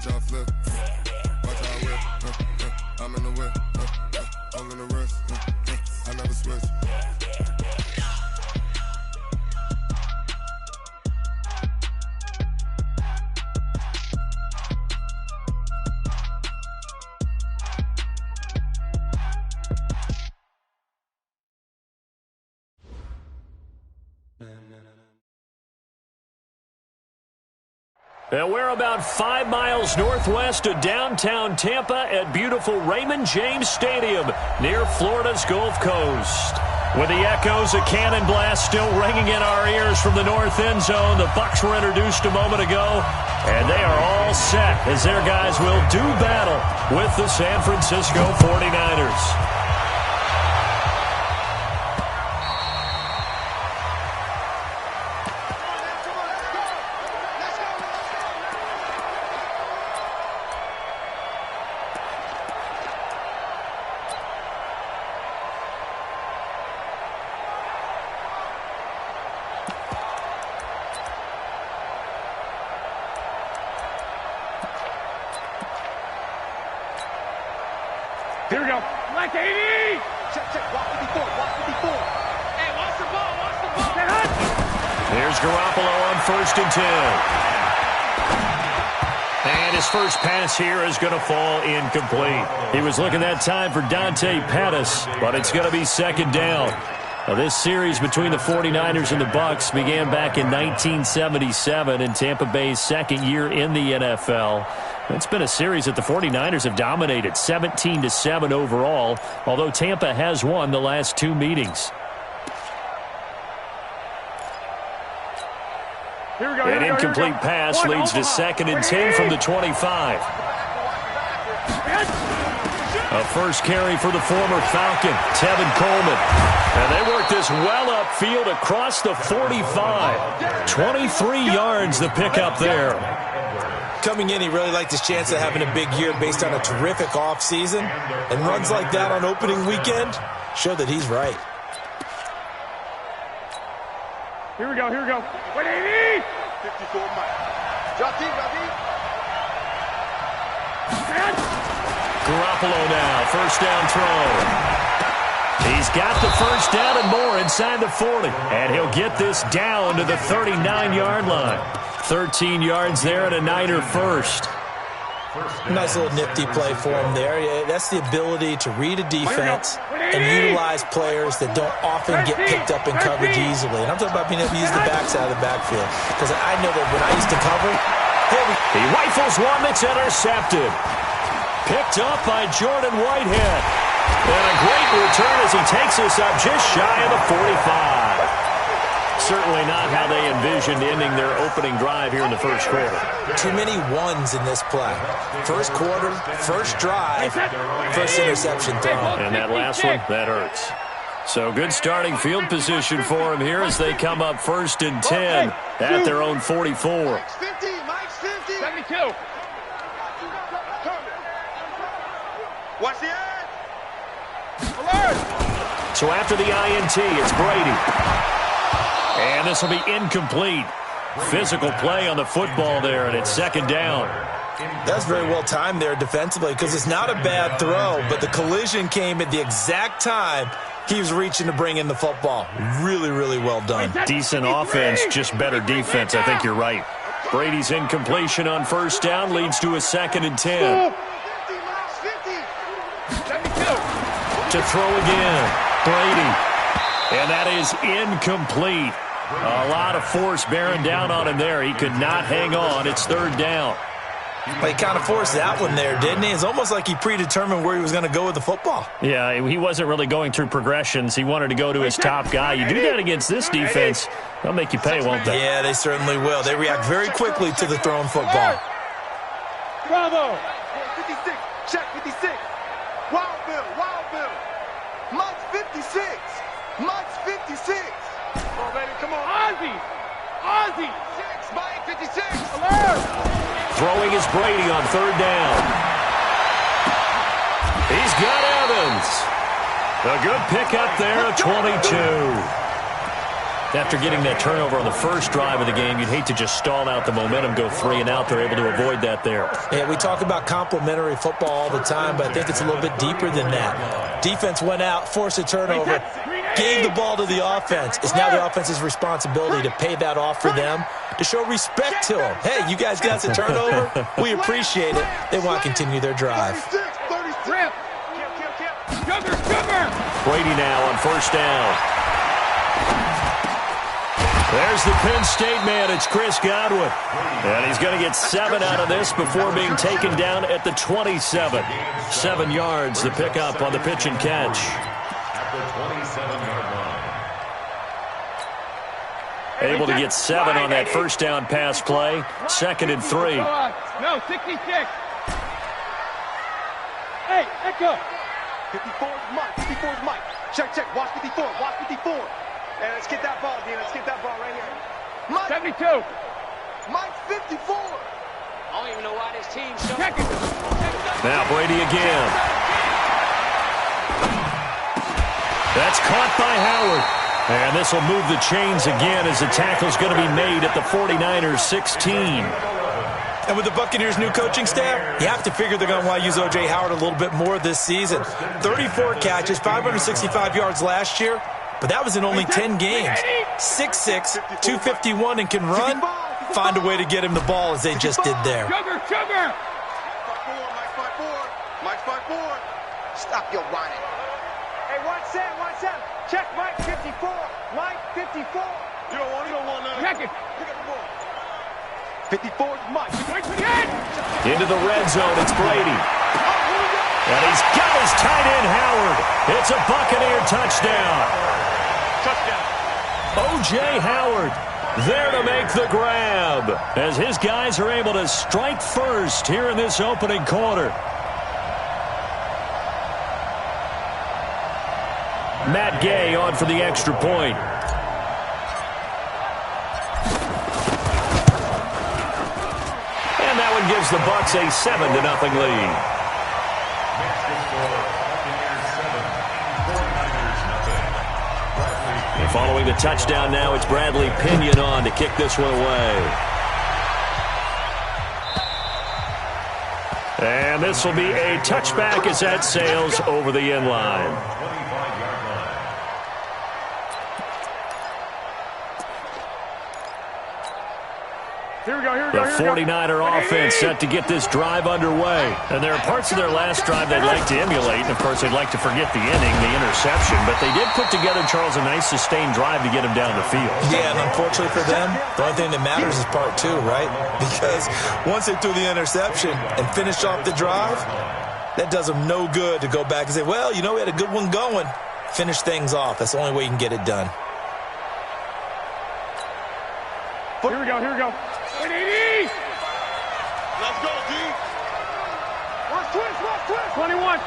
Watch how I flip. Watch how I whip. I'm in the whip. I'm in the wrist. I never switch. And we're about 5 miles northwest of downtown Tampa at beautiful Raymond James Stadium near Florida's Gulf Coast. With the echoes of cannon blast still ringing in our ears from the north end zone, the Bucs were introduced a moment ago, and they are all set as their guys will do battle with the San Francisco 49ers. Here we go. Like 80. Check. Walk 54. Hey, watch the ball. Here's Garoppolo on 1st and 10. And his first pass here is going to fall incomplete. He was looking that time for Dante Pettis, but it's going to be 2nd down. Now, this series between the 49ers and the Bucs began back in 1977 in Tampa Bay's 2nd year in the NFL. It's been a series that the 49ers have dominated, 17-7 overall, although Tampa has won the last 2 meetings. An incomplete pass leads to 2nd and 10 from the 25. A first carry for the former Falcon, Tevin Coleman. And they work this well upfield across the 45. 23 yards the pickup there. Coming in, he really liked his chance of having a big year based on a terrific offseason. And runs like that on opening weekend show that he's right. Here we go. 180. 54 Mike. Drop deep. Garoppolo now, 1st down throw. He's got the 1st down and more inside the 40. And he'll get this down to the 39-yard line. 13 yards there and a Niner first. Nice little nifty play for him there. Yeah, that's the ability to read a defense and utilize players that don't often get picked up in coverage easily. And I'm talking about being able to use the backside of the backfield. Because I know that when I used to cover, he rifles one that's intercepted. Picked up by Jordan Whitehead. And a great return as he takes us up just shy of the 45. Certainly not how they envisioned ending their opening drive here in the first quarter. Too many ones in this play. First quarter, first drive, first interception thrown. And that last one, that hurts. So good starting field position for him here as they come up 1st and 10 at their own 44. Mike's 50. 72. Watch the end. Alert. So after the INT, it's Brady. And this will be incomplete. Physical play on the football there, and it's 2nd down. That's very well timed there defensively because it's not a bad throw, but the collision came at the exact time he was reaching to bring in the football. Really, really well done. Decent offense, just better defense. I think you're right. Brady's incompletion on 1st down leads to a 2nd and 10. 72. To throw again, Brady. And that is incomplete. A lot of force bearing down on him there. He could not hang on. It's 3rd down. But he kind of forced that one there, didn't he? It's almost like he predetermined where he was going to go with the football. Yeah, he wasn't really going through progressions. He wanted to go to his top guy. You do that against this defense, they'll make you pay, won't they? Yeah, they certainly will. They react very quickly to the thrown football. Bravo. 56. Check 56. Wild Bill. Mike's 56. 56. Come on, baby. Come on. Ozzy. 6. Mike 56. Alert. Throwing is Brady on 3rd down. He's got Evans. A good pickup there, 22. After getting that turnover on the first drive of the game, you'd hate to just stall out the momentum, go 3 and out. They're able to avoid that there. Yeah, we talk about complementary football all the time, but I think it's a little bit deeper than that. Defense went out, forced a turnover, gave the ball to the offense. It's now the offense's responsibility to pay that off for them, to show respect to them. Hey, you guys got the turnover? We appreciate it. They want to continue their drive. Brady now on first down. There's the Penn State man. It's Chris Godwin. And he's going to get 7 out of this before being taken down at the 27. 7 yards, the pickup on the pitch and catch. Able to get 7 on that first down pass play. 2nd and 3. No, 66. Hey, Echo. 54 is Mike. 54 is Mike. Check, check. Watch 54. Watch 54. Hey, let's get that ball, Dean. Let's get that ball right here. Mike. 72. Mike 54. I don't even know why this team showed. Check it. Now Brady again. That's caught by Howard. And this will move the chains again as the tackle's going to be made at the 49ers 16. And with the Buccaneers' new coaching staff, you have to figure they're going to want to use O.J. Howard a little bit more this season. 34 catches, 565 yards last year, but that was in only 10 games. 6'6", 251, and can run. Find a way to get him the ball as they just did there. Sugar. Mike 5'4". Mike 5'4". Stop your whining. Hey, 1-7. Check Mike 54. Mike 54. You don't want none. Check it. Pick up the ball. 54 is Mike. Into the red zone, it's Brady. And he's got his tight end, Howard. It's a Buccaneer touchdown. O.J. Howard there to make the grab as his guys are able to strike first here in this opening quarter. Matt Gay on for the extra point. And that one gives the Bucs a 7-0 lead. And following the touchdown now, it's Bradley Pinion on to kick this one away. And this will be a touchback as that sails over the end line. Here we go. The 49er offense set to get this drive underway. And there are parts of their last drive they'd like to emulate. And, of course, they'd like to forget the inning, the interception. But they did put together, Charles, a nice sustained drive to get him down the field. Yeah, and unfortunately for them, the only thing that matters is part 2, right? Because once they threw the interception and finished off the drive, that does them no good to go back and say, well, you know, we had a good one going. Finish things off. That's the only way you can get it done. Here we go. 180. Let's go, D. Watch twist. 21.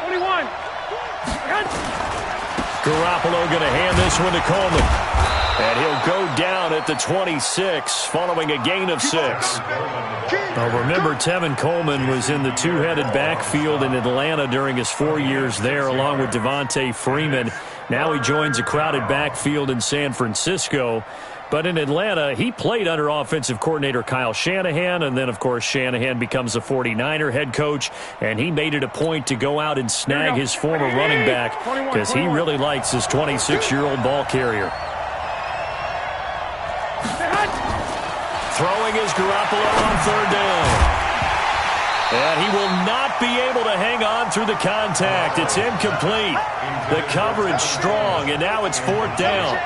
Garoppolo going to hand this one to Coleman. And he'll go down at the 26 following a gain of 6. Now remember, Tevin Coleman was in the two-headed backfield in Atlanta during his 4 years there along with Devontae Freeman. Now he joins a crowded backfield in San Francisco. But in Atlanta, he played under offensive coordinator Kyle Shanahan, and then, of course, Shanahan becomes a 49er head coach, and he made it a point to go out and snag his former running back because he really likes his 26-year-old ball carrier. Throwing is Garoppolo on third down. And he will not be able to hang on through the contact. It's incomplete. The coverage strong, and now it's 4th down.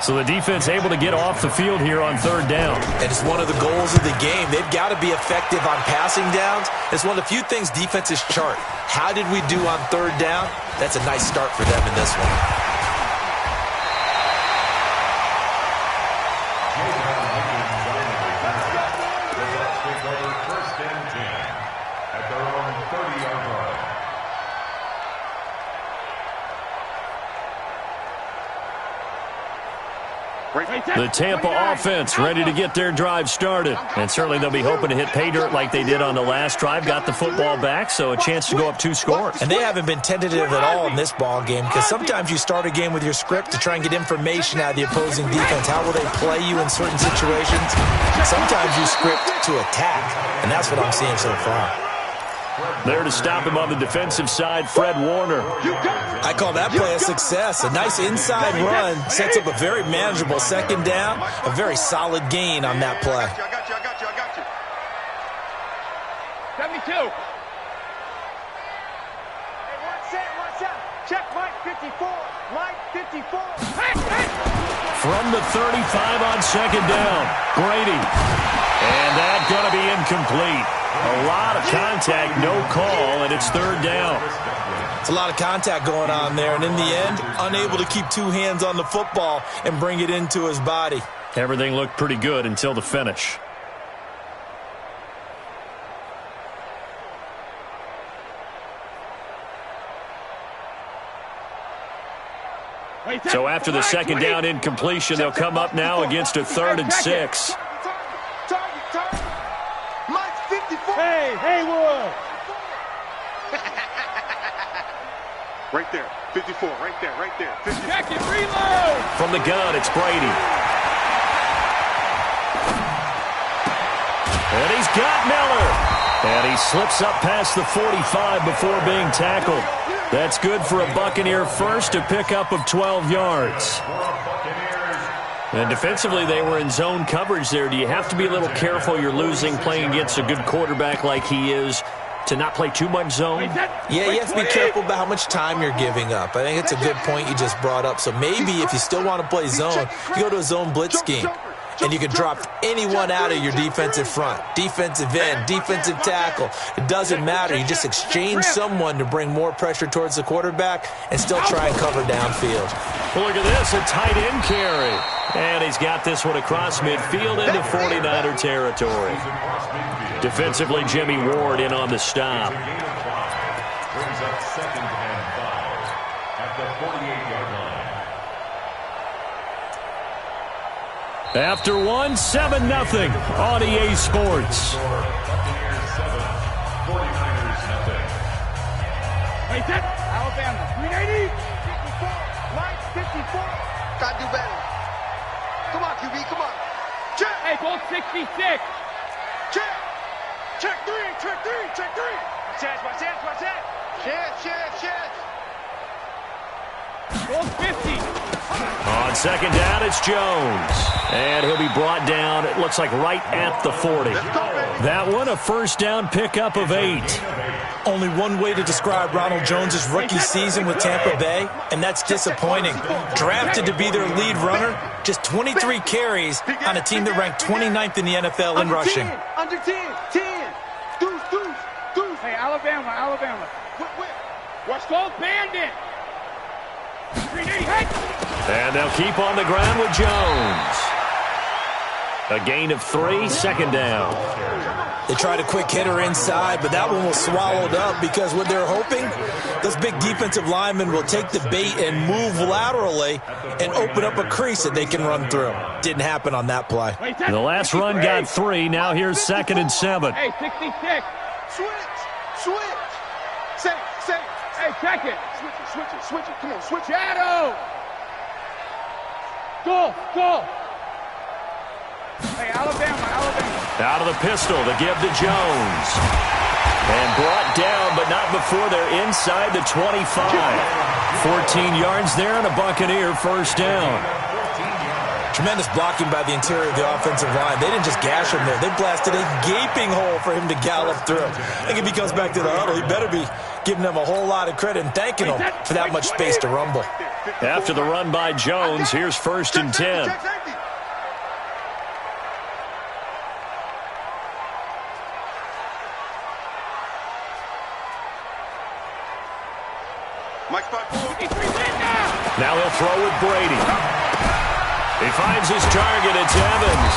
So the defense able to get off the field here on third down. And it's one of the goals of the game. They've got to be effective on passing downs. It's one of the few things defenses chart. How did we do on third down? That's a nice start for them in this one. The Tampa offense ready to get their drive started. And certainly they'll be hoping to hit pay dirt like they did on the last drive. Got the football back, so a chance to go up 2 scores. And they haven't been tentative at all in this ball game, because sometimes you start a game with your script to try and get information out of the opposing defense. How will they play you in certain situations? Sometimes you script to attack, and that's what I'm seeing so far. There to stop him on the defensive side, Fred Warner. I call that play a success. A nice inside run sets up a very manageable second down, a very solid gain on that play. I got you. 72. Hey, one set. Check Mike 54. Mike 54. From the 35 on second down, Brady. And that's going to be incomplete. A lot of contact, no call, and it's third down. It's a lot of contact going on there, and in the end, unable to keep 2 hands on the football and bring it into his body. Everything looked pretty good until the finish. So after the second down incompletion, they'll come up now against a 3rd and 6. Target. Mike's 54. Hey, Haywood. Right there. 54. Right there. 54. Check it, reload. From the gun, it's Brady. And he's got Miller. And he slips up past the 45 before being tackled. That's good for a Buccaneer first, a pickup of 12 yards. And defensively, they were in zone coverage there. Do you have to be a little careful? You're losing, playing against a good quarterback like he is, to not play too much zone? Yeah, you have to be careful about how much time you're giving up. I think it's a good point you just brought up. So maybe if you still want to play zone, you go to a zone blitz scheme. And you can drop anyone out of your defensive front, defensive end, defensive tackle. It doesn't matter. You just exchange someone to bring more pressure towards the quarterback and still try and cover downfield. Well, look at this, a tight end carry. And he's got this one across midfield into 49er territory. Defensively, Jimmy Ward in on the stop. Brings up 2nd and 5 at the 48-yard line. After 7-0 on EA Sports. Buccaneers 7, 49ers nothing. Hey, set. Alabama. 380. 54. Mike 54. Gotta do better. Come on, QB. Come on. Check. Hey, goal 66. Check. Check 3. Watch that. Chance. Goal 50. On second down, it's Jones. And he'll be brought down, it looks like right at the 40. That one, a first down pickup of 8. Only one way to describe Ronald Jones' rookie season with Tampa Bay, and that's disappointing. Drafted to be their lead runner, just 23 carries on a team that ranked 29th in the NFL in rushing. Under 10. Deuce. Hey, Alabama. Whip. Watch those bandit. 380. Hey. And they'll keep on the ground with Jones. A gain of 3, second down. They tried a quick hitter inside, but that one was swallowed up because what they're hoping, those big defensive linemen will take the bait and move laterally and open up a crease that they can run through. Didn't happen on that play. The last run got 3. Now here's 2nd and 7. Hey, 66. Switch. Say. Hey, check it. Switch it. Come on, switch it. Shadow. Go. Hey, Alabama. Out of the pistol to give to Jones. And brought down, but not before they're inside the 25. 14 yards there and a Buccaneer first down. Tremendous blocking by the interior of the offensive line. They didn't just gash him there. They blasted a gaping hole for him to gallop through. I think if he comes back to the huddle, he better be giving them a whole lot of credit and thanking them for that much space to rumble. After the run by Jones, here's 1st and 10. Now he'll throw with Brady. He finds his target. It's Evans.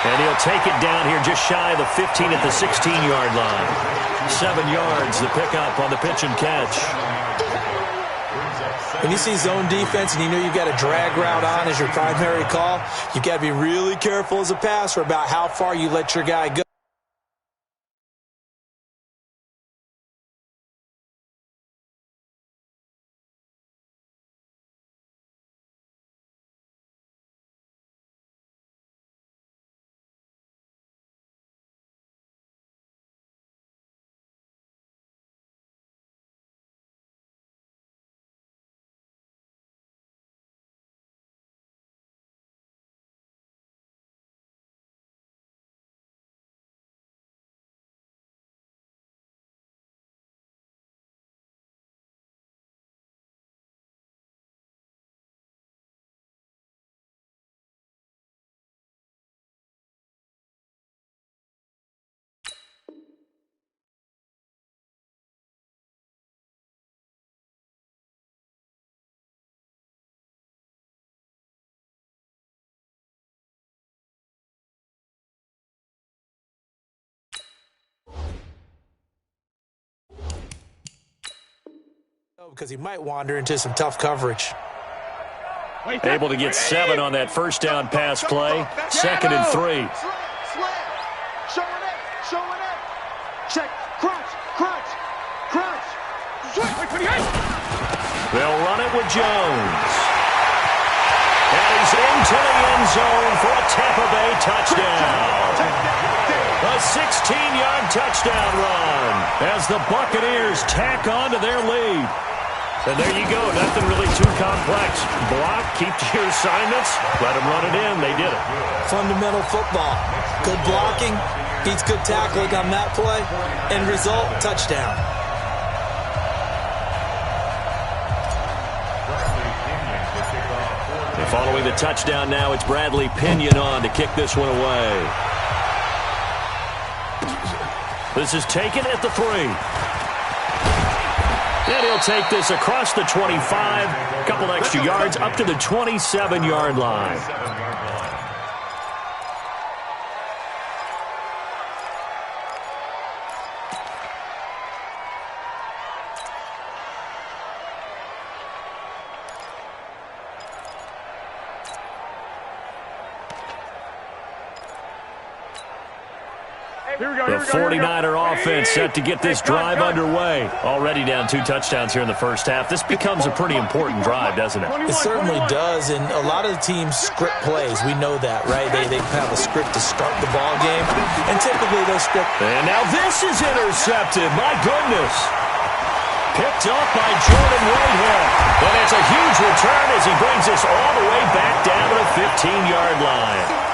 And he'll take it down here just shy of the 15 at the 16-yard line. 7 yards, the pickup on the pitch and catch. Brings up When you see zone defense and you know you've got a drag route on as your primary call, you've got to be really careful as a passer about how far you let your guy go. Because he might wander into some tough coverage. Able to get 7 on that first down pass play. 2nd and 3. Showing it. Check. Crunch. They'll run it with Jones. And he's into the end zone for a Tampa Bay touchdown. A 16-yard touchdown run as the Buccaneers tack on to their lead. And there you go. Nothing really too complex. Block, keep to your assignments, let them run it in. They did it. Fundamental football. Good blocking beats good tackling on that play. End result, touchdown. And following the touchdown now, it's Bradley Pinion on to kick this one away. This is taken at the 3. And he'll take this across the 25, a couple extra yards up to the 27-yard line. The 49er offense set to get this drive underway. Already down 2 touchdowns here in the first half. This becomes a pretty important drive, doesn't it? It certainly does, and a lot of the teams script plays. We know that, right? They have a script to start the ball game, and typically those script. And now this is intercepted. My goodness. Picked up by Jordan Whitehead. And it's a huge return as he brings us all the way back down to the 15-yard line.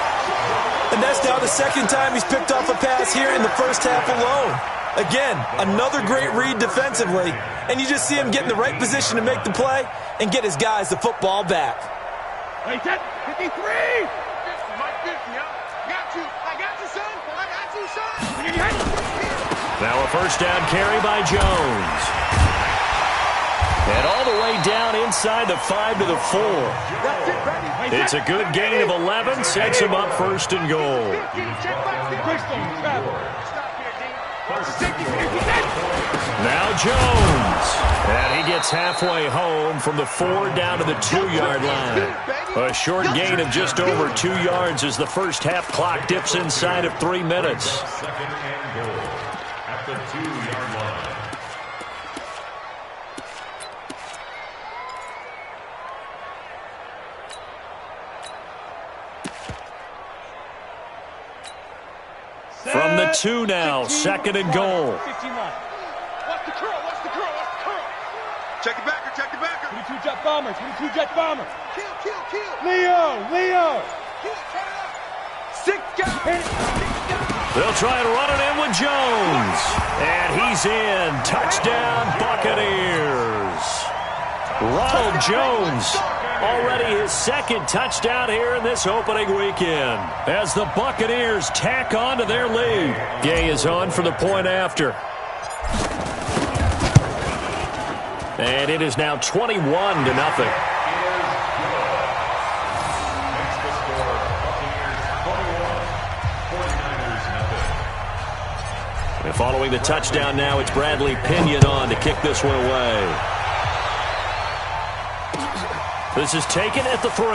And that's now the second time he's picked off a pass here in the first half alone. Again, another great read defensively, and you just see him get in the right position to make the play and get his guys the football back. Wait, that 53! Mike 50, I got you, son. Now a first down carry by Jones. And all the way down inside the 5 to the 4. It's a good gain of 11, sets him up 1st and goal. Now Jones. And he gets halfway home from the 4 down to the 2-yard line. A short gain of just over 2 yards as the first half clock dips inside of 3 minutes. 2nd and goal at the 2-yard line. From the 2 now, 2nd and goal. Watch the curl. Check it backer. 22 jet bombers. Kill. Leo. They'll try and run it in with Jones. And he's in. Touchdown, Buccaneers. Ronald Jones. Already his 2nd touchdown here in this opening weekend as the Buccaneers tack on to their lead. Gay is on for the point after. And it is now 21-0. And following the touchdown now, it's Bradley Pinion on to kick this one away. This is taken at the 3.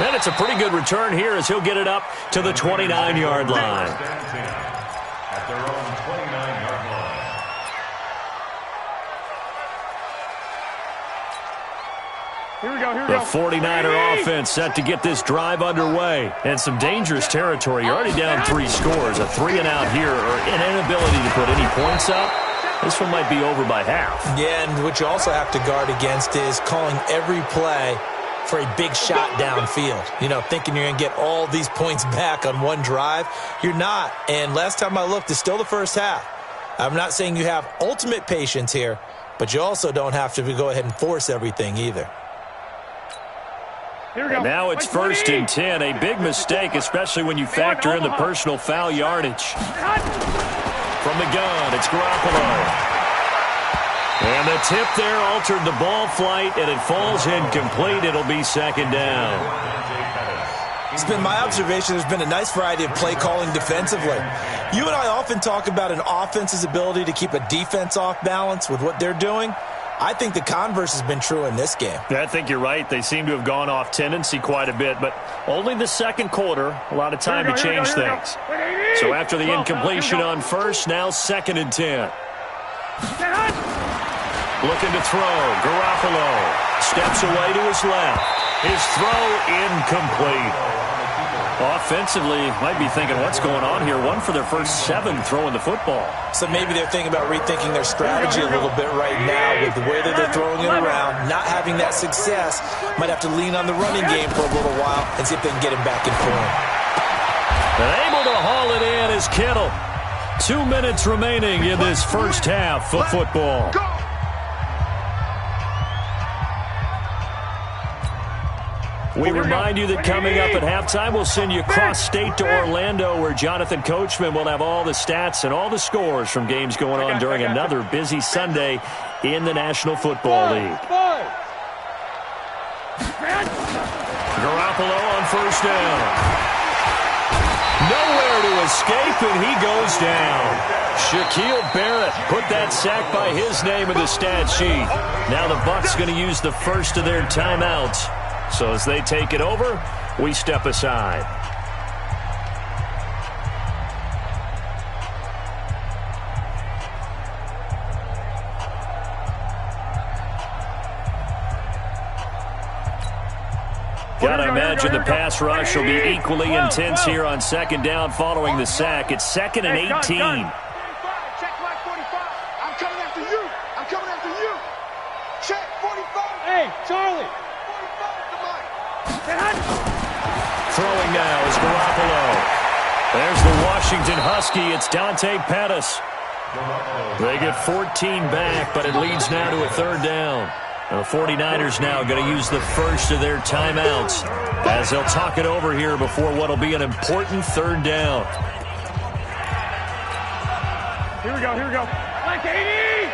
And it's a pretty good return here as he'll get it up to the 29-yard line. At their own 29-yard line. Here we go, here we The go. 49er offense set to get this drive underway. And some dangerous territory. You're already down 3 scores. A 3-and-out here, or an inability to put any points up. This one might be over by half. Yeah, and what you also have to guard against is calling every play for a big shot downfield. You know, thinking you're going to get all these points back on one drive. You're not. And last time I looked, it's still the first half. I'm not saying you have ultimate patience here, but you also don't have to go ahead and force everything either. Here we go. Now it's 1st and 10. A big mistake, especially when you factor in the personal foul yardage. From the gun, it's Garoppolo. And the tip there altered the ball flight, and it falls incomplete. It'll be 2nd down. It's been my observation there's been a nice variety of play calling defensively. You and I often talk about an offense's ability to keep a defense off balance with what they're doing. I think the converse has been true in this game. Yeah, I think you're right. They seem to have gone off tendency quite a bit, but only the second quarter, a lot of time to change things. So after the incompletion on 1st, now 2nd and 10. Looking to throw. Garoppolo steps away to his left. His throw incomplete. Offensively, might be thinking, what's going on here? 1 for their first 7 throwing the football. So maybe they're thinking about rethinking their strategy a little bit right now with the way that they're throwing it around, not having that success. Might have to lean on the running game for a little while and see if they can get him back in form. And able to haul it in is Kittle. 2 minutes remaining in this first half of football. We remind you that coming up at halftime, we'll send you cross-state to Orlando, where Jonathan Coachman will have all the stats and all the scores from games going on during another busy Sunday in the National Football League. Garoppolo on 1st down. Nowhere to escape, and he goes down. Shaquille Barrett put that sack by his name in the stat sheet. Now the Bucs going to use the first of their timeouts. So as they take it over, we step aside. Gotta imagine the pass rush will be equally intense here on 2nd down following the sack. It's 2nd and 18. Check Mike 45. I'm coming after you. I'm coming after you. Check 45. Hey, Charlie. Throwing now is Garoppolo. There's the Washington Husky. It's Dante Pettis. They get 14 back, but it leads now to a 3rd down. The 49ers now going to use the first of their timeouts as they'll talk it over here before what will be an important 3rd down. Here we go, here we go. Like 80!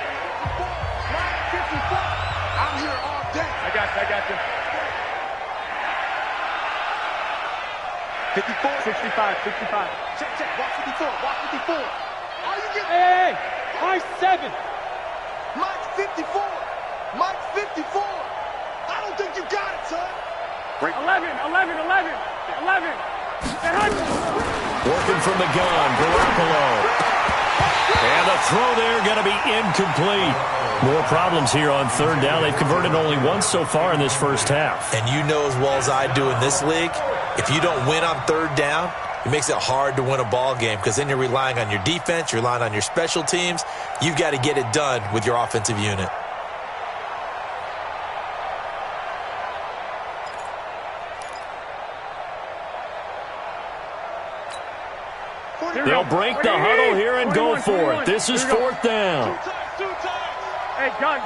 Mike 54. I'm here all day. I got you. 54. 65. Check. Walk 54. Are you getting... Hey! Mike 7. Mike 54. Mike 54. I don't think you got it, son. 11. Working from the gun, Garoppolo. And the throw there going to be incomplete. More problems here on 3rd down. They've converted only once so far in this first half. And you know as well as I do in this league, if you don't win on 3rd down, it makes it hard to win a ball game because then you're relying on your defense, you're relying on your special teams. You've got to get it done with your offensive unit. They'll break the huddle here and go for it. This is 4th down. Two times. Hey, gun.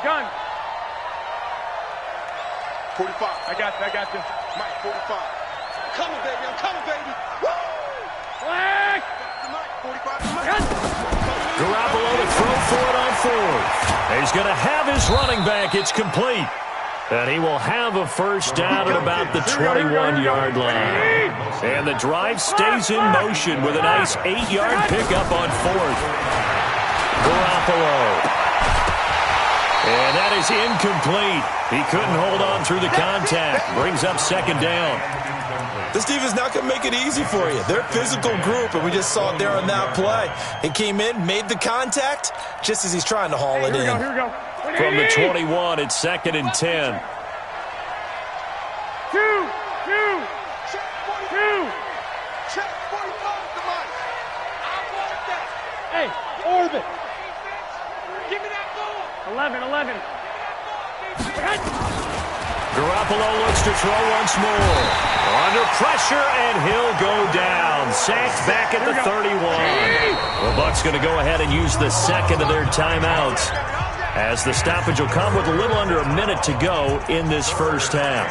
45. I got you. Mike 45. I'm coming, baby. Woo! Black! Mike 45. Garoppolo to throw for it on 4th. He's going to have his running back. It's complete. And he will have a first down at about the 21-yard line. And the drive stays in motion with a nice 8-yard pickup on 4th. Garoppolo. And that is incomplete. He couldn't hold on through the contact. Brings up second down. This defense not going to make it easy for you. They're a physical group, and we just saw it there on that play. He came in, made the contact, just as he's trying to haul it in. Here we go. From the 21, it's 2nd and 10. Two. Check 45, come on. I want that. Hey, orbit. Give me that ball. 11. Garoppolo looks to throw once more. Under pressure, and he'll go down. Sacked back at the 31. The Bucs going to go ahead and use the second of their timeouts, as the stoppage will come with a little under a minute to go in this first half.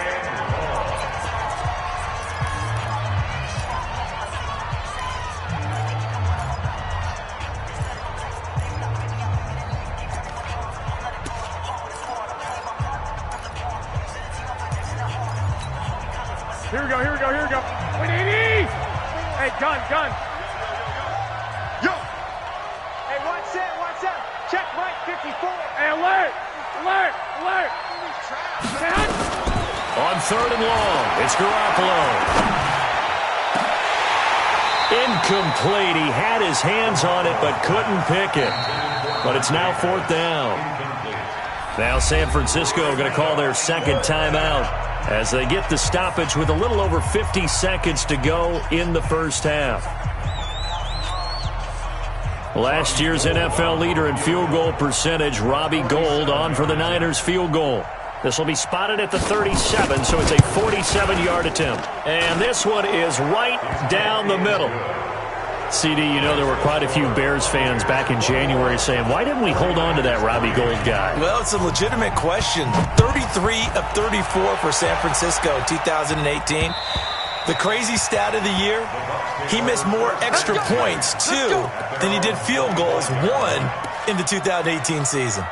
Here we go. 180. Hey, gun. Yo. Hey, one set. Check right 54. Hey, alert. On 3rd and long, it's Garoppolo. Incomplete. He had his hands on it but couldn't pick it. But it's now 4th down. Now San Francisco going to call their second timeout as they get the stoppage with a little over 50 seconds to go in the first half. Last year's NFL leader in field goal percentage, Robbie Gould, on for the Niners field goal. This will be spotted at the 37, so it's a 47-yard attempt. And this one is right down the middle. CD, you know there were quite a few Bears fans back in January saying, why didn't we hold on to that Robbie Gould guy? Well, it's a legitimate question. 33 of 34 for San Francisco in 2018. The crazy stat of the year, he missed more extra points, 2, than he did field goals, 1, in the 2018 season.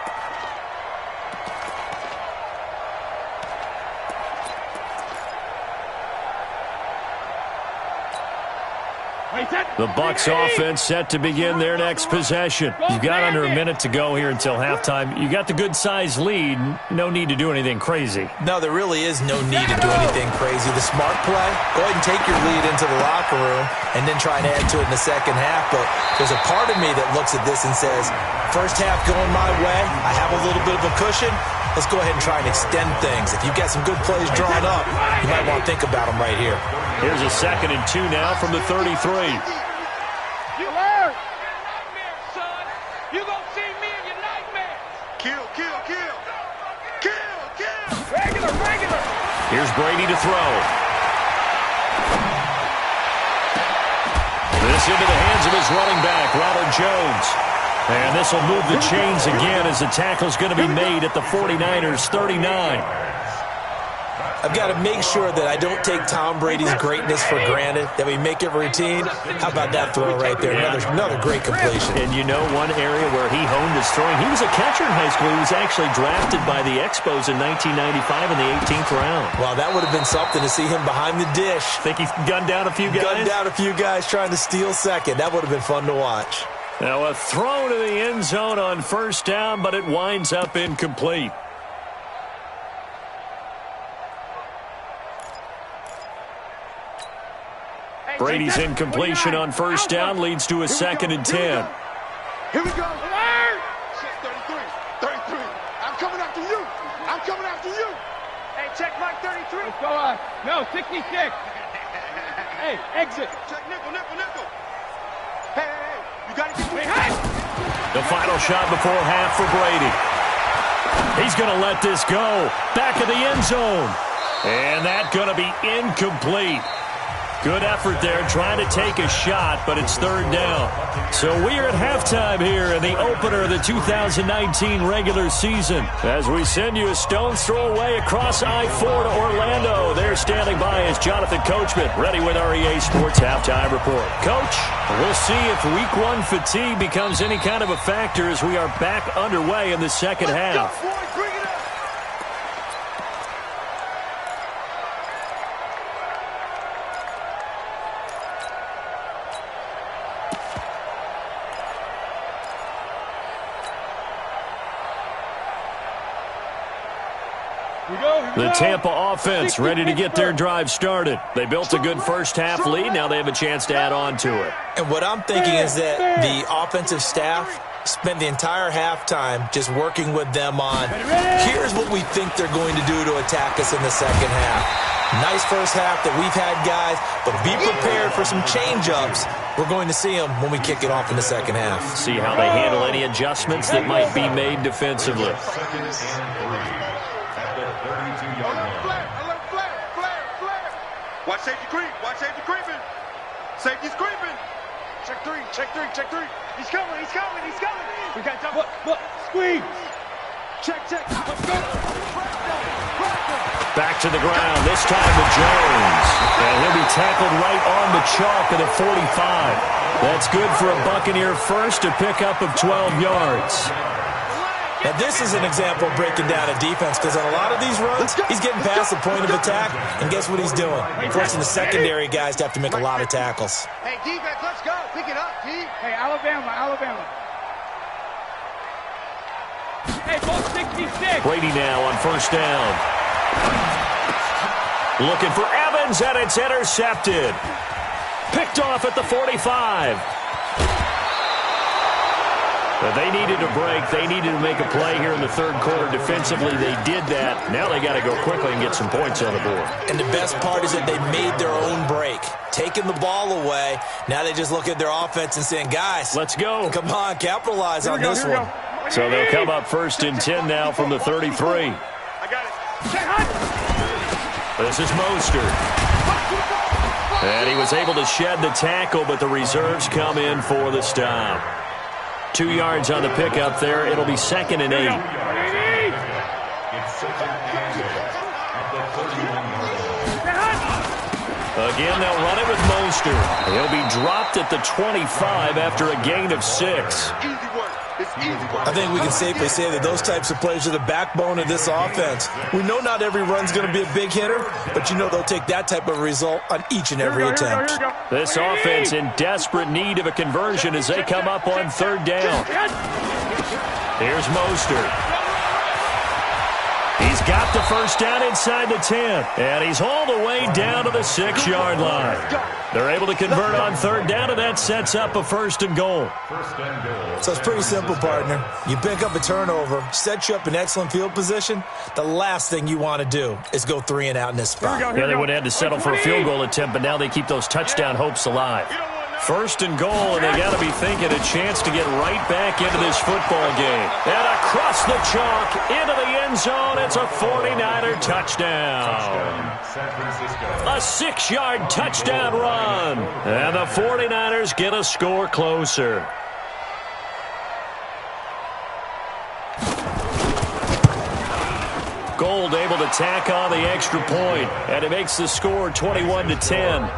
The Bucs offense set to begin their next possession. You've got under a minute to go here until halftime. You got the good-sized lead. No need to do anything crazy. No, there really is no need to do anything crazy. The smart play, go ahead and take your lead into the locker room and then try and add to it in the second half. But there's a part of me that looks at this and says, first half going my way, I have a little bit of a cushion. Let's go ahead and try and extend things. If you've got some good plays drawn up, you might want to think about them right here. Here's a 2nd and 2 now from the 33. You learn. Son. You gonna see me in your nightmares. Kill. Regular. Here's Brady to throw. This into the hands of his running back, Ronald Jones. And this will move the chains again as the tackle's going to be made at the 49ers' 39. I've got to make sure that I don't take Tom Brady's greatness for granted, that we make it routine. How about that throw right there? Another great completion. And you know one area where he honed his throwing? He was a catcher in high school. He was actually drafted by the Expos in 1995 in the 18th round. Wow, that would have been something to see him behind the dish. Think he gunned down a few guys? Gunned down a few guys trying to steal second. That would have been fun to watch. Now a throw to the end zone on first down, but it winds up incomplete. Brady's incompletion on first down leads to a 2nd and 10. Here we go. 33. I'm coming after you. Hey, check mark 33. Let's go on. No, 66. Hey, exit. Check nickel. Hey, you got to get me. The final shot before half for Brady. He's going to let this go. Back of the end zone. And that's going to be incomplete. Good effort there, trying to take a shot, but it's 3rd down. So we are at halftime here in the opener of the 2019 regular season. As we send you a stone's throw away across I-4 to Orlando. There standing by is Jonathan Coachman, ready with our EA Sports Halftime Report. Coach, we'll see if Week 1 fatigue becomes any kind of a factor as we are back underway in the second half. The Tampa offense ready to get their drive started. They built a good first-half lead. Now they have a chance to add on to it. And what I'm thinking is that the offensive staff spent the entire halftime just working with them on, here's what we think they're going to do to attack us in the second half. Nice first half that we've had, guys, but be prepared for some change-ups. We're going to see them when we kick it off in the second half. See how they handle any adjustments that might be made defensively. Second and 3 at the 32-yard line. Flare. Watch safety creep. Watch safety creeping. Safety's creeping. Check three. He's coming. We got double. Look. Squeeze. Check. Let's go. Back to the ground, this time to Jones. And he'll be tackled right on the chalk of the 45. That's good for a Buccaneer first, to pick up of 12 yards. Now, this is an example of breaking down a defense, because on a lot of these runs, he's getting past the point of attack, and guess what he's doing? Forcing the secondary guys to have to make a lot of tackles. Hey, defense, let's go. Pick it up, D. Hey, Alabama. Hey, ball 66. Brady now on first down. Looking for Evans, and it's intercepted. Picked off at the 45. But they needed a break. They needed to make a play here in the third quarter defensively. They did that. Now they got to go quickly and get some points on the board. And the best part is that they made their own break. Taking the ball away. Now they just look at their offense and saying, guys, let's go. Come on, capitalize on this one. So they'll come up first and 10 now from the 33. I got it. This is Mostert. And he was able to shed the tackle, but the reserves come in for the stop. 2 yards on the pickup there. It'll be second and 8. It's second and 8 at the 31-yard line. Again, they'll run it with Mostert. He'll be dropped at the 25 after a gain of 6. Easy work. It's easy work. I think we can safely say that those types of plays are the backbone of this offense. We know not every run's going to be a big hitter, but you know they'll take that type of result on each and every attempt. This offense in desperate need of a conversion as they come up on third down. Here's Mostert. He's got the first down inside the 10, and he's all the way down to the 6-yard line. They're able to convert on third down, and that sets up a first and goal. So it's pretty simple, partner. You pick up a turnover, set you up in excellent field position. The last thing you want to do is go 3 and out in this spot. Yeah, they would have had to settle for a field goal attempt, but now they keep those touchdown hopes alive. First and goal, and they got to be thinking a chance to get right back into this football game. And across the chalk, into the end zone, it's a 49er touchdown. San Francisco. A 6-yard touchdown run. And the 49ers get a score closer. Gold able to tack on the extra point, and it makes the score 21-10.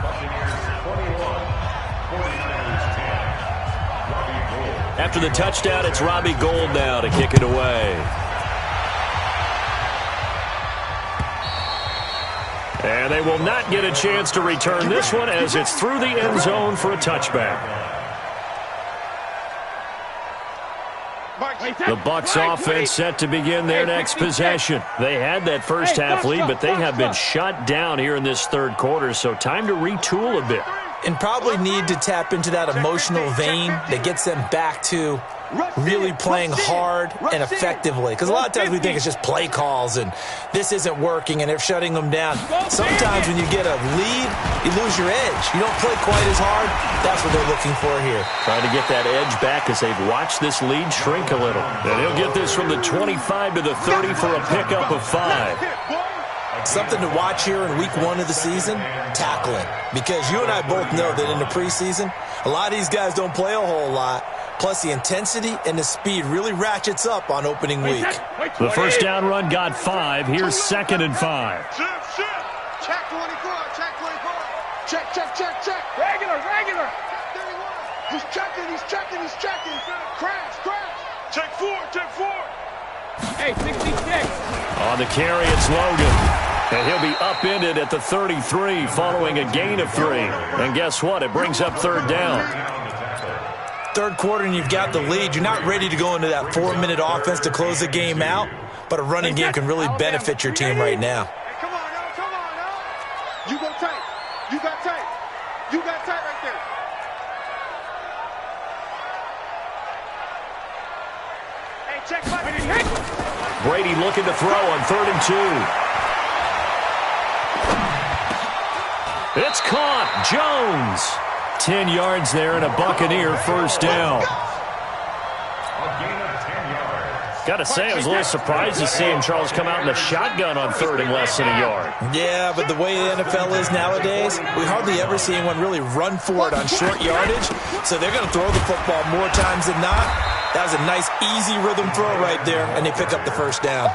After the touchdown, it's Robbie Gould now to kick it away. And they will not get a chance to return this one as it's through the end zone for a touchback. The Bucs offense set to begin their next possession. They had that first half lead, but they have been shut down here in this third quarter, so time to retool a bit. And probably need to tap into that emotional vein that gets them back to really playing hard and effectively. Because a lot of times we think it's just play calls and this isn't working and they're shutting them down. Sometimes when you get a lead, you lose your edge. You don't play quite as hard. That's what they're looking for here. Trying to get that edge back as they've watched this lead shrink a little. And he'll get this from the 25 to the 30 for a pickup of 5. Something to watch here in week 1 of the season, tackling. Because you and I both know that in the preseason, a lot of these guys don't play a whole lot. Plus, the intensity and the speed really ratchets up on opening week. The first down run got 5. Here's second and 5. Check 24. Check 24. Check. Regular. 31. He's checking. Crash. Check 4. Hey, 66. On the carry, it's Logan. And he'll be upended at the 33 following a gain of 3. And guess what? It brings up third down. Third quarter and you've got the lead. You're not ready to go into that 4-minute offense to close the game out. but a running game can really benefit your team right now. Hey, come on, now. Come on, now. You go tight. You got tight. You got tight right there. Hey, check my... Brady looking to throw on 3rd and 2. It's caught. Jones. 10 yards there and a Buccaneer first down. Got to say, I was a little surprised to see him, Charles, come out in the shotgun on 3rd and less than a yard. Yeah, but the way the NFL is nowadays, we hardly ever see anyone really run for it on short yardage. So they're going to throw the football more times than not. That was a nice, easy rhythm throw right there, and they pick up the first down.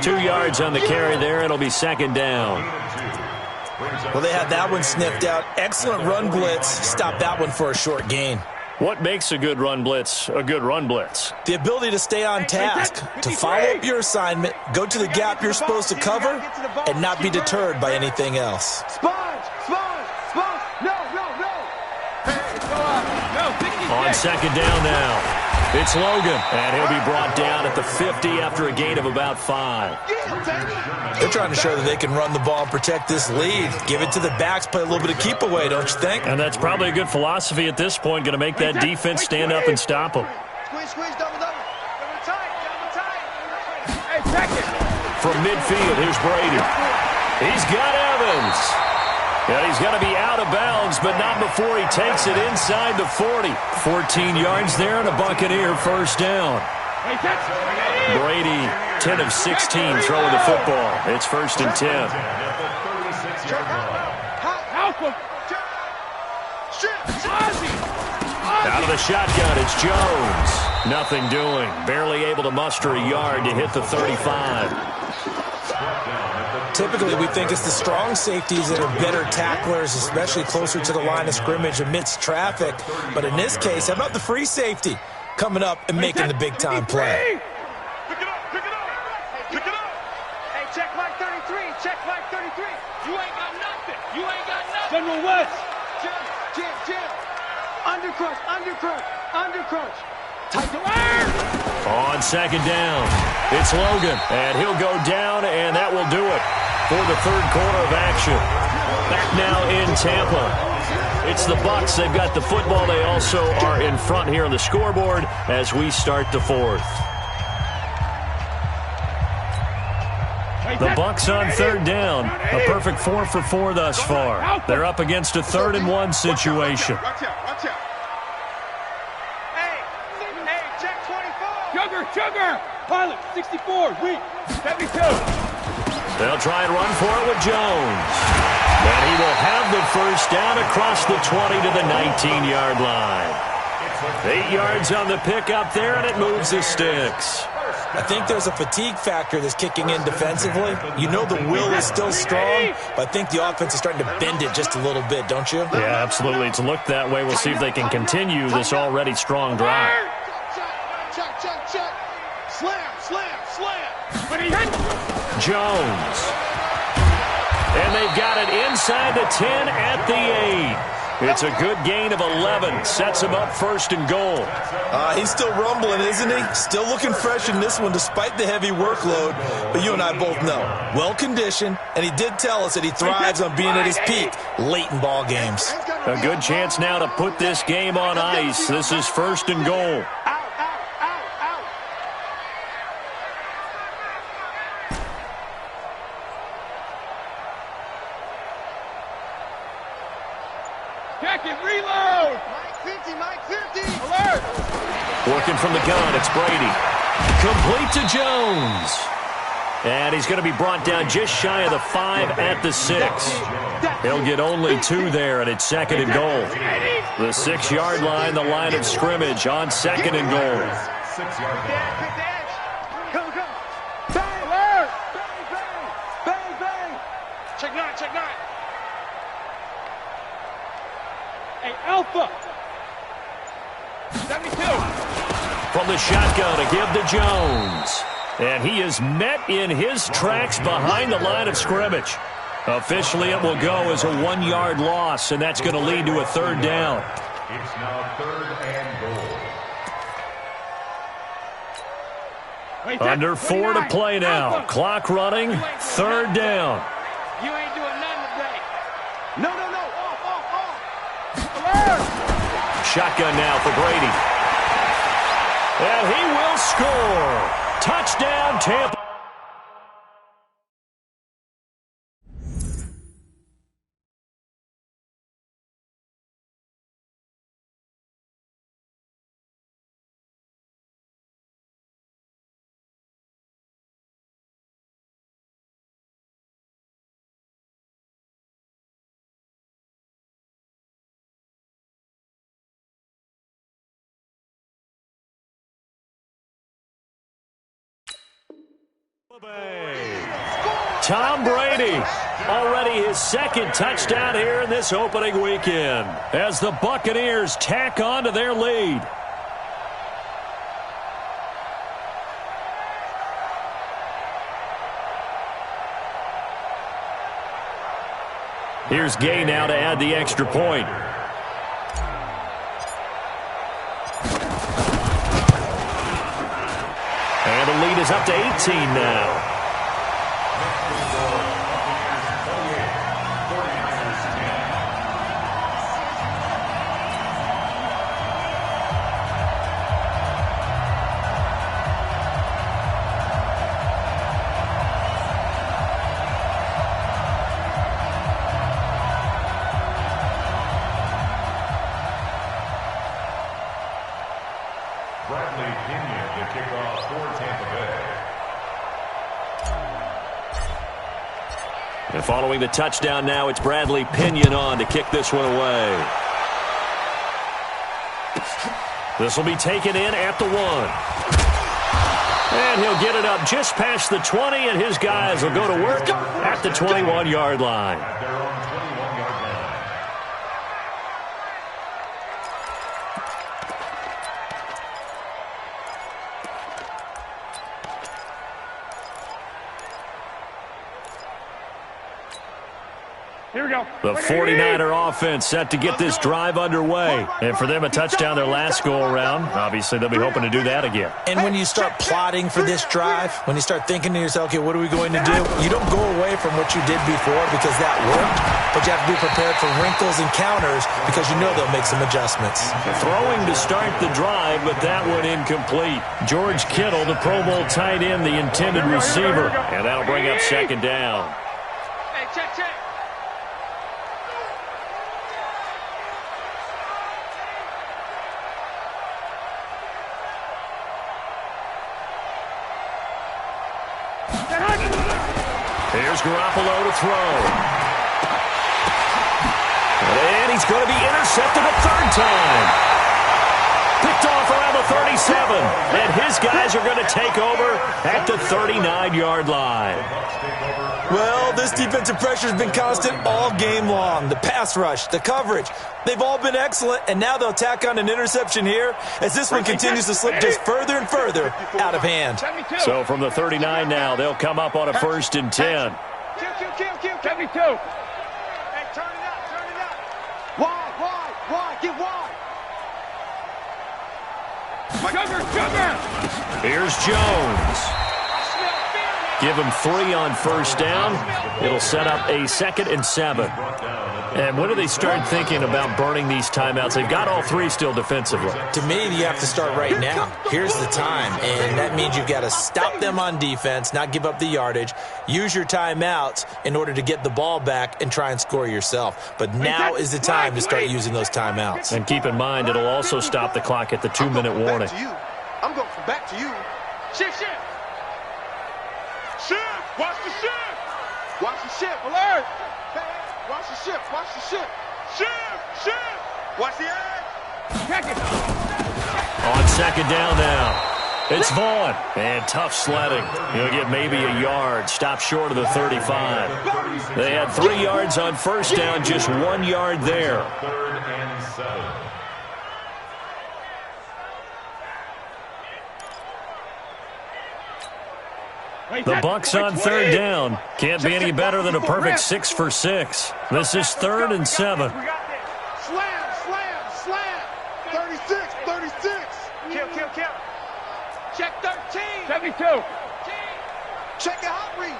2 yards on the carry there. It'll be 2nd down. Well, they had that one sniffed out. Excellent run blitz. Stop that one for a short gain. What makes a good run blitz a good run blitz? The ability to stay on task, to follow up your assignment, go to the gap you're supposed to cover, and not be deterred by anything else. Sponge! Sponge! Sponge! No, no, no! Hey, go up! No, 66! On 2nd down now. It's Logan, and he'll be brought down at the 50 after a gain of about 5. They're trying to show that they can run the ball and protect this lead. Give it to the backs, play a little bit of keep away, don't you think? And that's probably a good philosophy at this point, going to make that defense stand up and stop them. Squeeze, squeeze, double, double. Double tight, double tight. Hey, check it. From midfield, here's Brady. He's got Evans. And he's going to be out of bounds, but not before he takes it inside the 40. 14 yards there and a Buccaneer first down. Hey, catch. Brady, 10 of 16 throwing the football. It's 1st and 10. Help him. Out of the shotgun, it's Jones. Nothing doing. Barely able to muster a yard to hit the 35. Typically, we think it's the strong safeties that are better tacklers, especially closer to the line of scrimmage amidst traffic. But in this case, how about the free safety coming up and making the big-time play? Pick it up, pick it up. Pick it up. Hey, check Mike 33. Check Mike 33. You ain't got nothing. You ain't got nothing. General West. Jim. Undercrunch, undercrunch, undercrunch. Tight to air. On 2nd down, it's Logan, and he'll go down, and that will do it for the 3rd quarter of action. Back now in Tampa. It's the Bucs. They've got the football. They also are in front here on the scoreboard as we start the 4th. The Bucs on 3rd down. A perfect 4 for 4 thus far. They're up against a 3rd and 1 situation. Watch out. Hey, check 24. Sugar. Pilot, 64. Weak. 72. They'll try and run for it with Jones. And he will have the first down across the 20 to the 19-yard line. 8 yards on the pickup there, and it moves the sticks. I think there's a fatigue factor that's kicking in defensively. You know the will is still strong, but I think the offense is starting to bend it just a little bit, don't you? Yeah, absolutely. It's looked that way. We'll see if they can continue this already strong drive. Check. Slam. Jones. And they've got it inside the 10 at the 8. It's a good gain of 11. Sets him up 1st and goal. He's still rumbling, isn't he? Still looking fresh in this one despite the heavy workload. But you and I both know, well-conditioned, and he did tell us that he thrives on being at his peak late in ball games. A good chance now to put this game on ice. This is 1st and goal. Check it, reload. Mike 50. Alert. Working from the gun, it's Brady. Complete to Jones. And he's going to be brought down just shy of the 5 at the 6. He'll get only 2 there, and it's 2nd and goal. The 6-yard line, the line of scrimmage on 2nd and goal. 6-yard line. Come. Bang. Alert. Bang. Check 9. Hey, Alpha. 72. From the shotgun, a give to Jones. And he is met in his tracks behind the line of scrimmage. Officially, it will go as a 1-yard loss, and that's going to lead to a 3rd down. It's now 3rd and goal. Under 4 to play now. Clock running. 3rd down. You ain't doing nothing today. No. Off. Shotgun now for Brady. And he will score. Touchdown, Tampa. Tom Brady, already his 2nd touchdown here in this opening weekend, as the Buccaneers tack on to their lead. Here's Gay now to add the extra point. And the lead is up to 18 now. And following the touchdown now, it's Bradley Pinion on to kick this one away. This will be taken in at the 1. And he'll get it up just past the 20, and his guys will go to work at the 21-yard line. Here we go. The 49er offense set to get this drive underway. And for them, a touchdown their last go-around. Obviously, they'll be hoping to do that again. And when you start plotting for this drive, when you start thinking to yourself, okay, what are we going to do? You don't go away from what you did before because that worked, but you have to be prepared for wrinkles and counters because you know they'll make some adjustments. Throwing to start the drive, but that one incomplete. George Kittle, the Pro Bowl tight end, the intended receiver. And that'll bring up 2nd down. Hey, check. Here's Garoppolo to throw. And he's going to be intercepted a 3rd time. Picked off around the 37. And his guys are going to take over at the 39-yard line. Well, this defensive pressure has been constant all game long. The pass rush, the coverage, they've all been excellent, and now they'll tack on an interception here as this one continues to slip just further and further out of hand. So from the 39 now, they'll come up on a 1st and 10. Kill. 72. Hey, turn it up. Wide, get wide. Sugar. Here's Jones. Give him 3 on 1st down. It'll set up a 2nd and 7. And when do they start thinking about burning these timeouts? They've got all 3 still defensively. To me, you have to start right now. Here's the time, and that means you've got to stop them on defense, not give up the yardage, use your timeouts in order to get the ball back and try and score yourself. But now is the time to start using those timeouts. And keep in mind, it'll also stop the clock at the 2-minute warning. I'm going from back to you. Shift. Watch the shift. Watch the shift. Alert. Hey, watch the shift. Shift. Watch the edge. Check it. On 2nd down now. It's Vaughn. And tough sledding. He'll get maybe a yard. Stop short of the 35. They had 3 yards on 1st down, just 1 yard there. 3rd and 7. The Bucs on 3rd down. Can't be any better than a perfect 6 for 6. This is 3rd and 7. Slam. 36. Kill. Check 13. 72. Check the hot read.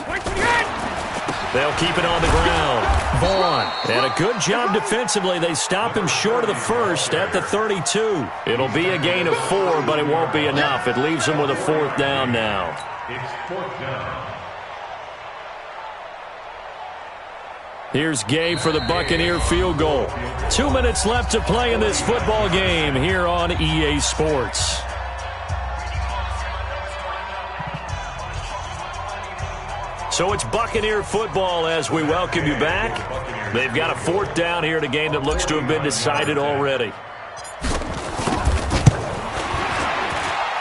28. They'll keep it on the ground. Vaughn, and a good job defensively. They stop him short of the first at the 32. It'll be a gain of 4, but it won't be enough. It leaves them with a 4th down now. It's 4th down. Here's Gay for the Buccaneer field goal. 2 minutes left to play in this football game here on EA Sports. So it's Buccaneer football as we welcome you back. They've got a 4th down here in a game that looks to have been decided already.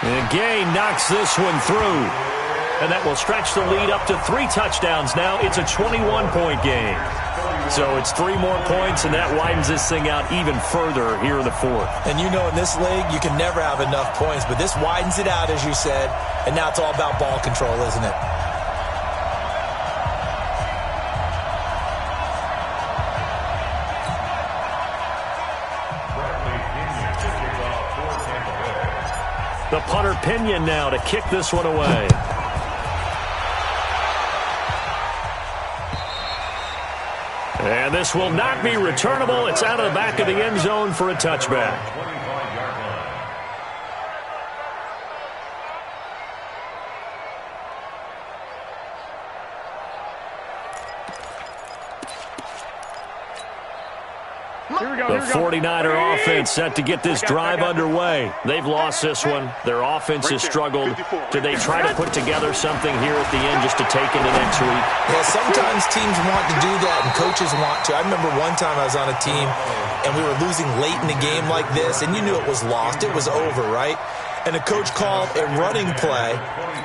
And Gay knocks this one through. And that will stretch the lead up to 3 touchdowns now. It's a 21-point game. So it's 3 more points, and that widens this thing out even further here in the 4th. And you know in this league, you can never have enough points, but this widens it out, as you said, and now it's all about ball control, isn't it? The punter Pinion now to kick this one away. And this will not be returnable. It's out of the back of the end zone for a touchback. The 49er offense set to get this drive underway. They've lost this one. Their offense has struggled. Do they try to put together something here at the end just to take into next week? Yeah, sometimes teams want to do that and coaches want to. I remember one time I was on a team and we were losing late in the game like this, and you knew it was lost. It was over, right? And the coach called a running play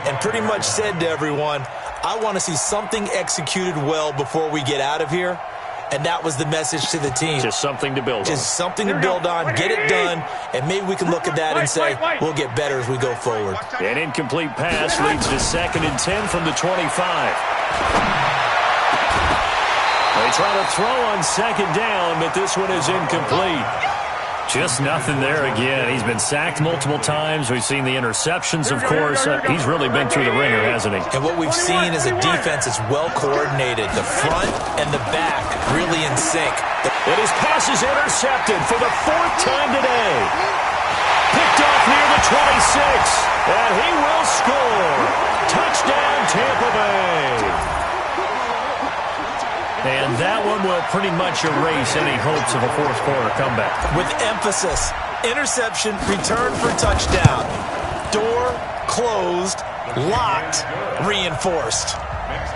and pretty much said to everyone, I want to see something executed well before we get out of here. And that was the message to the team. Just something to build on. Just something to build on, get it done, and maybe we can look at that and say, we'll get better as we go forward. An incomplete pass leads to 2nd and 10 from the 25. They try to throw on 2nd down, but this one is incomplete. Just nothing there again. He's been sacked multiple times. We've seen the interceptions, of course. He's really been through the ringer, hasn't he? And what we've seen is a defense that's well coordinated. The front and the back really in sync. And his pass is intercepted for the 4th time today. Picked off near the 26. And he will score. Touchdown, Tampa Bay. And that one will pretty much erase any hopes of a 4th quarter comeback. With emphasis, interception, return for touchdown. Door closed, locked, reinforced.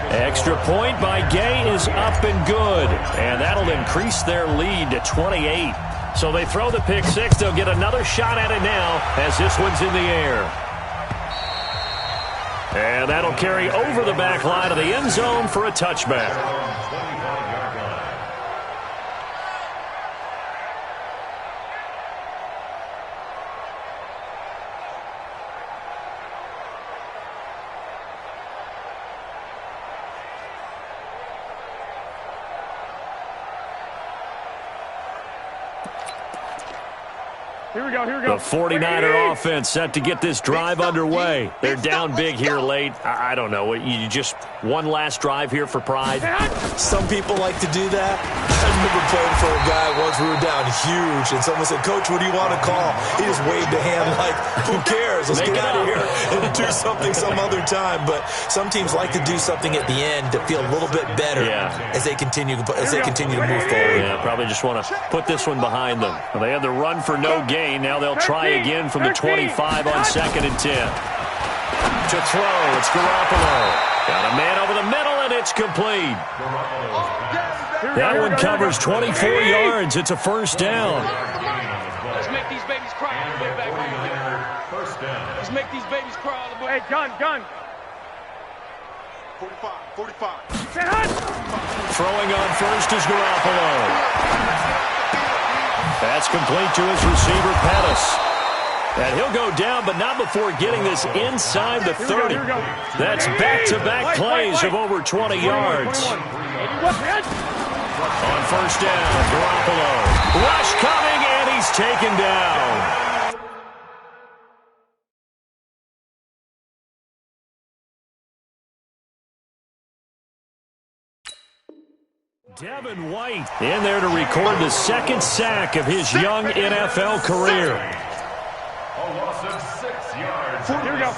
Extra point by Gay is up and good. And that'll increase their lead to 28. So they throw the pick 6. They'll get another shot at it now as this one's in the air. And that'll carry over the back line of the end zone for a touchback. Here we go. The 49er offense set to get this drive underway. They're down big here late. I don't know. You just one last drive here for pride? Some people like to do that. I remember playing for a guy once. We were down huge, and someone said, Coach, what do you want to call? He just waved a hand like, who cares? Let's get out of here and do something some other time. But some teams like to do something at the end to feel a little bit better as they continue to move forward. Yeah, probably just want to put this one behind them. Well, they had the run for no gain. Now they'll try again from the 25 on 2nd and 10. To throw, it's Garoppolo. Got a man over the middle, and it's complete. That one covers 24 yards. It's a 1st down. Let's make these babies cry all the way back. First down. Let's make these babies cry all the way. Hey, gun. 45. Throwing on first is Garoppolo. That's complete to his receiver, Pettis. And he'll go down, but not before getting this inside the 30. That's back-to-back plays of over 20 yards. On 1st down, Garoppolo. Rush coming, and he's taken down. Devin White in there to record the second sack of his young NFL career. A loss of 6 yards. Here we go.